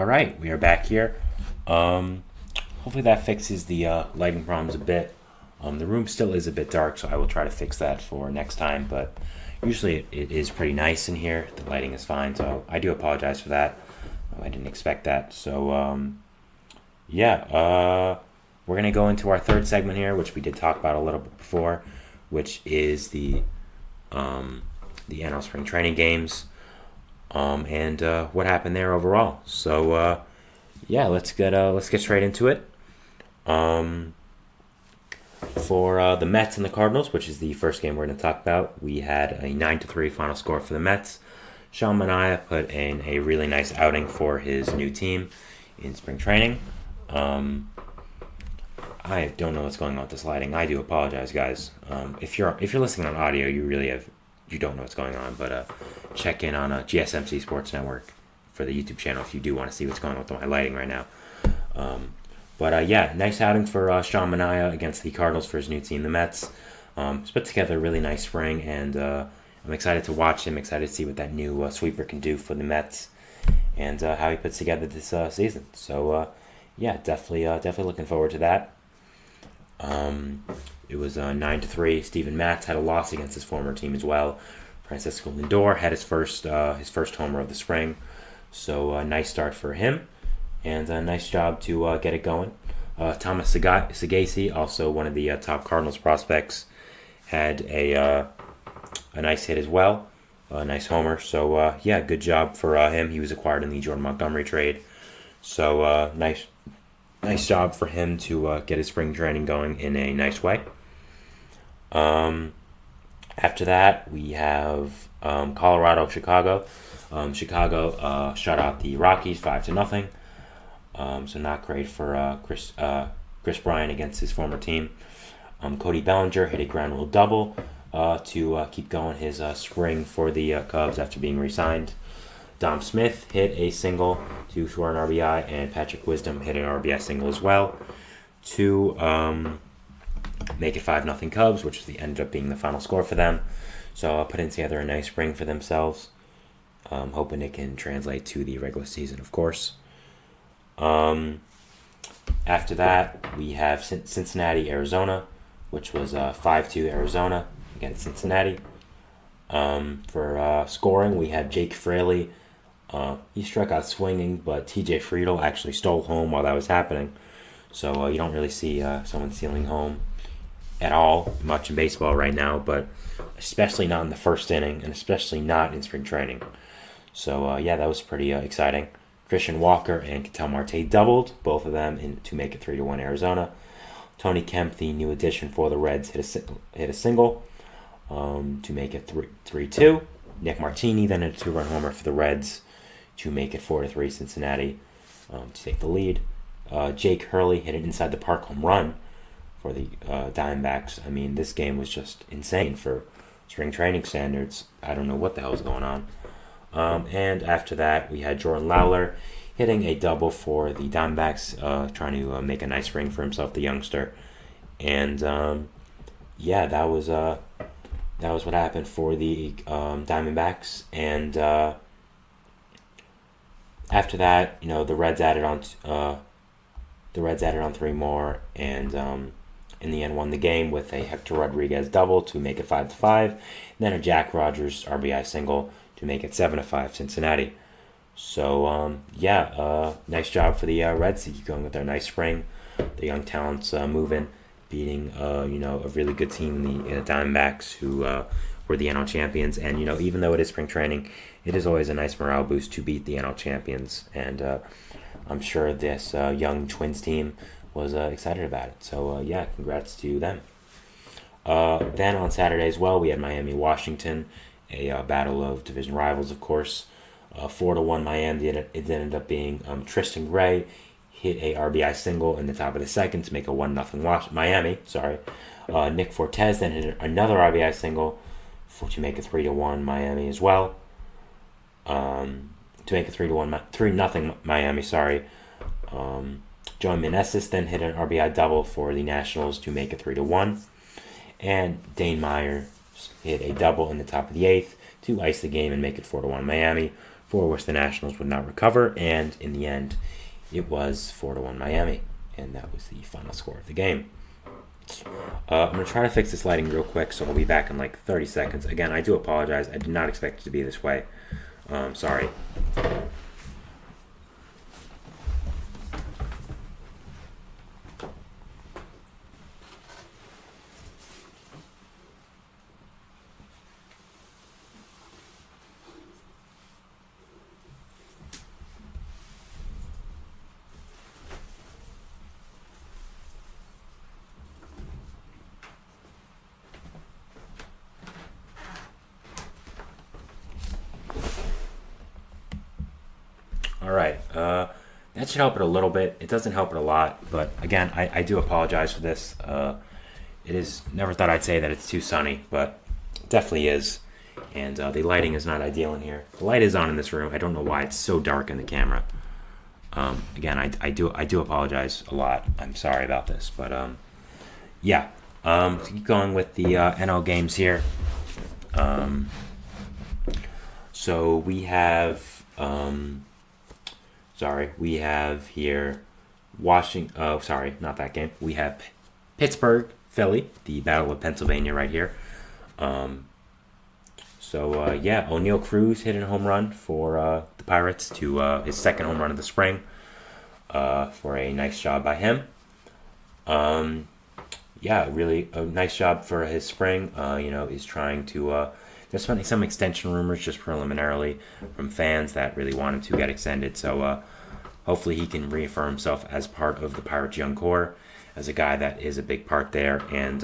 All right, we are back here. Hopefully that fixes the lighting problems a bit. The room still is a bit dark, so I will try to fix that for next time. But usually it is pretty nice in here. The lighting is fine, so I do apologize for that. I didn't expect that. So we're gonna go into our third segment here, which we did talk about a little bit before, which is the NL Spring Training games. And what happened there overall. So let's get straight into it. For the Mets and the Cardinals, which is the first game we're going to talk about, we had a 9-3 final score for the Mets. Sean Manaea put in a really nice outing for his new team in spring training. I don't know what's going on with this lighting. I do apologize, guys. If you're listening on audio, you don't know what's going on, but check in on GSMC Sports Network for the YouTube channel if you do want to see what's going on with my lighting right now. Nice outing for Sean Manaea against the Cardinals for his new team, the Mets. He's put together a really nice spring, and I'm excited to watch him, excited to see what that new sweeper can do for the Mets and how he puts together this season. So, definitely looking forward to that. It was 9-3. Steven Matz had a loss against his former team as well. Francisco Lindor had his first homer of the spring. So nice start for him, and a nice job to get it going. Thomas Sagasi, also one of the top Cardinals prospects, had a nice hit as well, a nice homer. So good job for him. He was acquired in the Jordan Montgomery trade. So nice job for him to get his spring training going in a nice way. After that, we have Colorado, Chicago. Chicago shut out the Rockies 5-0. So not great for Chris Bryant against his former team. Cody Bellinger hit a ground rule double to keep going his spring for the Cubs after being re-signed. Dom Smith hit a single to score an RBI, and Patrick Wisdom hit an RBI single as well to make it 5-0 Cubs, which ended up being the final score for them. So putting together a nice spring for themselves. Hoping it can translate to the regular season, of course. After that, we have Cincinnati, Arizona, which was 5-2 Arizona against Cincinnati. For scoring, we had Jake Fraley. He struck out swinging, but TJ Friedl actually stole home while that was happening. So you don't really see someone stealing home at all much in baseball right now, but especially not in the first inning, and especially not in spring training. So that was pretty exciting. Christian Walker and Ketel Marte doubled, both of them to make it 3-1 Arizona. Tony Kemp, the new addition for the Reds, hit a single to make it 3-2. Nick Martini then hit a 2-run homer for the Reds to make it 4-3 Cincinnati to take the lead. Jake Hurley hit an inside the park home run for the Diamondbacks. I mean, this game was just insane for spring training standards. I don't know what the hell is going on. And after that, we had Jordan Lawler hitting a double for the Diamondbacks, trying to make a nice ring for himself, the youngster. And that was what happened for the Diamondbacks. And after that, the Reds added on 3 more, and in the end won the game with a Hector Rodriguez double to make it 5-5, and then a Jack Rogers RBI single to make it 7-5 Cincinnati. So nice job for the Reds to keep going with their nice spring. The young talents moving, beating a really good team in the Diamondbacks, who were the NL champions. And even though it is spring training, it is always a nice morale boost to beat the NL champions. And I'm sure this young Twins team was excited about it. So congrats to them. Then on Saturday as well, we had Miami, Washington, a battle of division rivals, of course. 4-1 Miami. It ended up being Tristan Gray hit a RBI single in the top of the second to make a 1-0 Miami. Nick Fortes then hit another RBI single to make it 3-1 Miami as well. To make it 3-0 Miami. Joey Meneses then hit an RBI double for the Nationals to make it 3-1. And Dane Meyer hit a double in the top of the 8th to ice the game and make it 4-1 Miami. for which the Nationals would not recover, and in the end, it was 4-1 Miami, and that was the final score of the game. I'm going to try to fix this lighting real quick, so I'll be back in like 30 seconds. Again, I do apologize. I did not expect it to be this way. Sorry. All right. That should help it a little bit. It doesn't help it a lot, but again, I do apologize for this. It is, never thought I'd say that it's too sunny, but it definitely is. And the lighting is not ideal in here. The light is on in this room. I don't know why it's so dark in the camera. Again, I do apologize a lot. I'm sorry about this, but yeah. To keep going with the NL games here. So we have we have here Washington. Oh, sorry, not that game. We have Pittsburgh, Philly, the Battle of Pennsylvania right here. O'Neal Cruz hit a home run for the Pirates to his second home run of the spring. For a nice job by him. Really a nice job for his spring. He's trying to. There's some extension rumors just preliminarily from fans that really want him to get extended. So hopefully he can reaffirm himself as part of the Pirates' young core, as a guy that is a big part there, and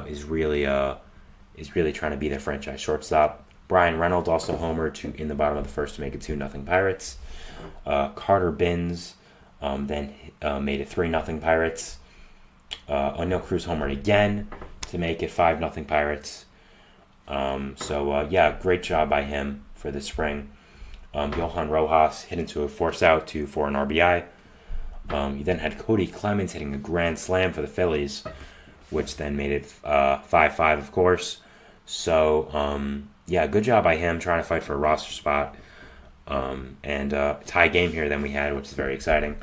is really trying to be their franchise shortstop. Brian Reynolds also homered in the bottom of the first to make it 2-0 Pirates. Carter Binns then made it 3-0 Pirates. O'Neal Cruz homered again to make it 5-0 Pirates. Great job by him for the spring. Johan Rojas hit into a force out for an RBI. You then had Cody Clemens hitting a grand slam for the Phillies, which then made it 5-5, of course. So, good job by him trying to fight for a roster spot. Tie game here then we had, which is very exciting.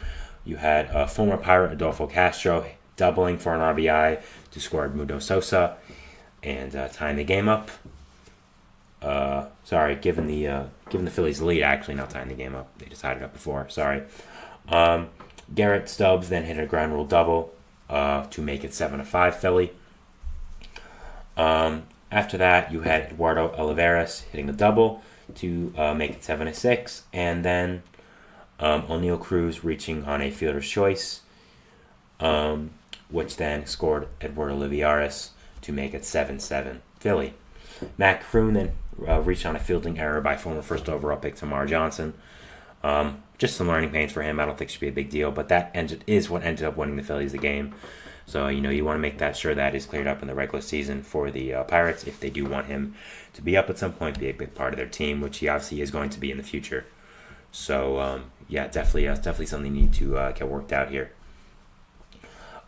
You had former Pirate Adolfo Castro doubling for an RBI to score Edmundo Sosa and tying the game up. Giving the Phillies the lead, actually, not tying the game up. They just tied it up before. Sorry. Garrett Stubbs then hit a ground rule double to make it 7-5 Philly. After that, you had Eduardo Olivares hitting a double to make it 7-6, and then O'Neal Cruz reaching on a fielder's choice, which then scored Eduardo Olivares to make it 7-7 Philly. Matt Kroon then reached on a fielding error by former first overall pick Tamar Johnson. Just some learning pains for him. I don't think it should be a big deal, but that is what ended up winning the Phillies the game. So, you want to make sure that is cleared up in the regular season for the Pirates if they do want him to be up at some point, be a big part of their team, which he obviously is going to be in the future. So, definitely something you need to get worked out here.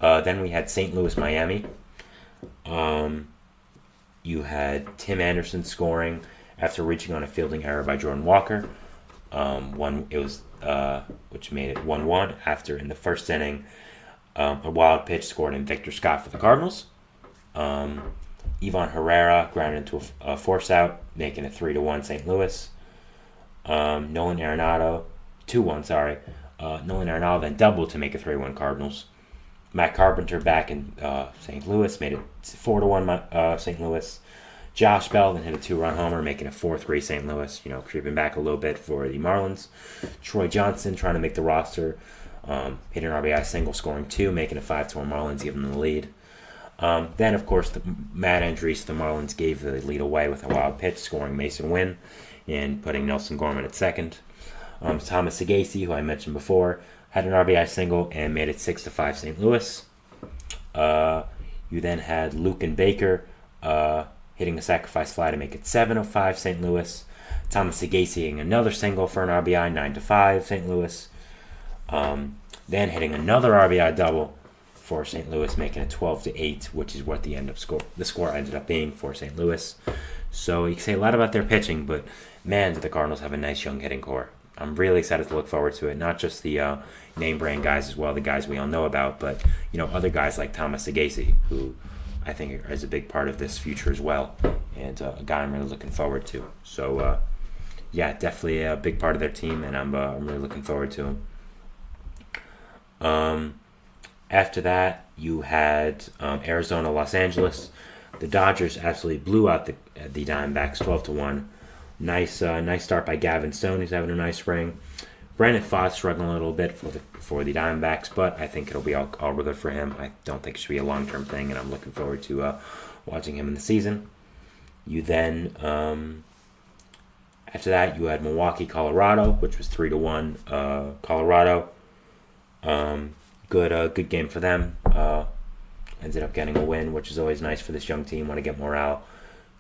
Then we had St. Louis, Miami. You had Tim Anderson scoring after reaching on a fielding error by Jordan Walker. Which made it 1-1 after in the first inning. A wild pitch scored in Victor Scott for the Cardinals. Ivan Herrera grounded into a force out, making it 3-1 St. Louis. Nolan Arenado, 2-1, sorry. Nolan Arenado then doubled to make it 3-1 Cardinals. Matt Carpenter back in St. Louis made it 4-1 St. Louis. Josh Bell then hit a 2-run homer, making it 4-3 St. Louis, creeping back a little bit for the Marlins. Troy Johnson trying to make the roster. Hit an RBI single, scoring 2, making it 5-1 Marlins, giving them the lead. Then, of course, the Matt Andriese, the Marlins gave the lead away with a wild pitch, scoring Mason Wynn and putting Nelson Gorman at second. Thomas Sagasi, who I mentioned before, had an RBI single and made it 6-5 St. Louis. You then had Luke Baker hitting a sacrifice fly to make it 7-5 St. Louis. Thomas Sagasi hitting another single for an RBI, 9-5 St. Louis. Then hitting another RBI double for St. Louis, making it 12-8, which is what the score ended up being for St. Louis. So you can say a lot about their pitching, but man, do the Cardinals have a nice young hitting core. I'm really excited to look forward to it. Not just the name brand guys as well, the guys we all know about, but other guys like Thomas Segasi, who I think is a big part of this future as well, and a guy I'm really looking forward to. So yeah, definitely a big part of their team, and I'm really looking forward to him. After that, you had Arizona, Los Angeles. The Dodgers absolutely blew out the Diamondbacks 12-1. Nice start by Gavin Stone. He's having a nice spring. Brandon Pfaadt struggling a little bit for the Diamondbacks, but I think it'll be all good for him. I don't think it should be a long-term thing, and I'm looking forward to watching him in the season. You then, after that, you had Milwaukee, Colorado, which was 3-1. Colorado, good game for them. Ended up getting a win, which is always nice for this young team. Want to get morale.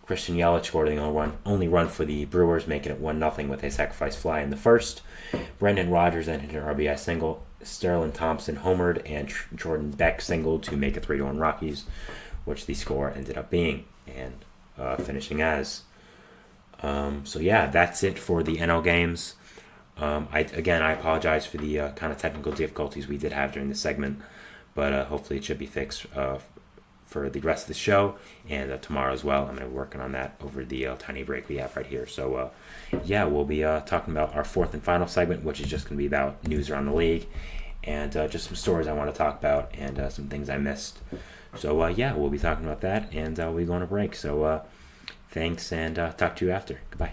Christian Yelich scored the only run for the Brewers, making it 1-0 with a sacrifice fly in the first. Brendan Rodgers then hit an RBI single. Sterling Thompson homered, and Jordan Beck singled to make it 3-1 Rockies, which the score ended up being and finishing as. So yeah, that's it for the NL games. I apologize for the kind of technical difficulties we did have during this segment, but hopefully it should be fixed for the rest of the show, and tomorrow as well. I'm going to be working on that over the tiny break we have right here. So, we'll be talking about our fourth and final segment, which is just going to be about news around the league, and just some stories I want to talk about, and some things I missed. So, we'll be talking about that, and we'll be going to break. So, thanks, and talk to you after. Goodbye.